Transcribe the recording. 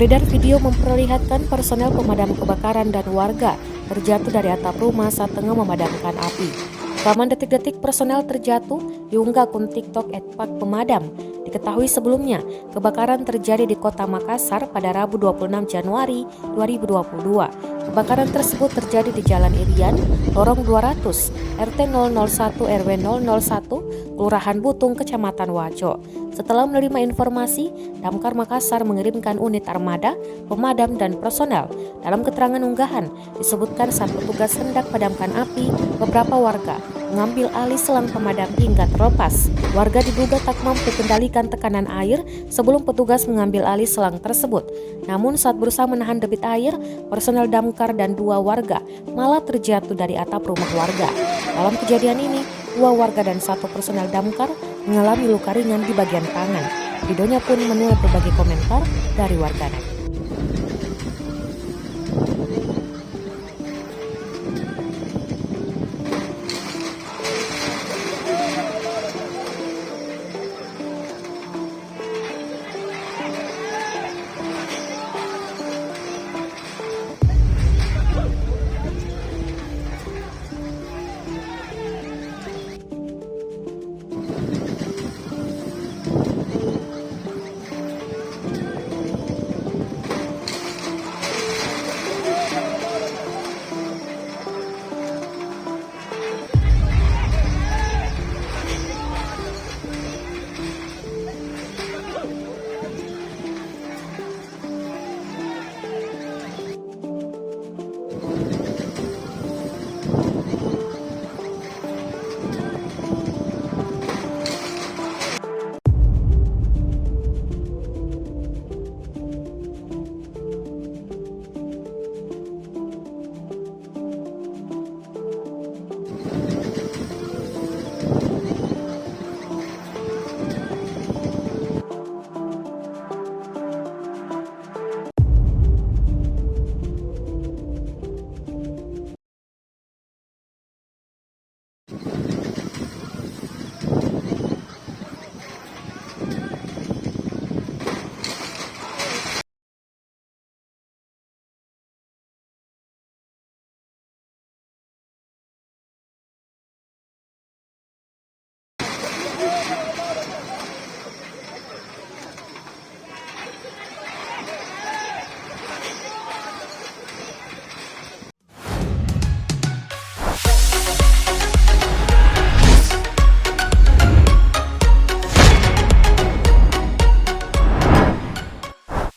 Beredar video memperlihatkan personel pemadam kebakaran dan warga terjatuh dari atap rumah saat tengah memadamkan api. Rekaman detik-detik personel terjatuh diunggah akun TikTok @pakpemadam. Diketahui sebelumnya, kebakaran terjadi di Kota Makassar pada Rabu 26 Januari 2022. Kebakaran tersebut terjadi di Jalan Irian, Lorong 200, RT 001 RW 001, Kelurahan Butung, Kecamatan Wajo. Setelah menerima informasi, Damkar Makassar mengirimkan unit armada, pemadam, dan personel. Dalam keterangan unggahan, disebutkan saat petugas hendak padamkan api, beberapa warga mengambil alih selang pemadam hingga terlepas. Warga diduga tak mampu kendalikan tekanan air sebelum petugas mengambil alih selang tersebut. Namun saat berusaha menahan debit air, personel damkar dan 2 warga malah terjatuh dari atap rumah warga. Dalam kejadian ini, 2 warga dan 1 personel damkar mengalami luka ringan di bagian tangan. Videonya pun menuai berbagai komentar dari warganet.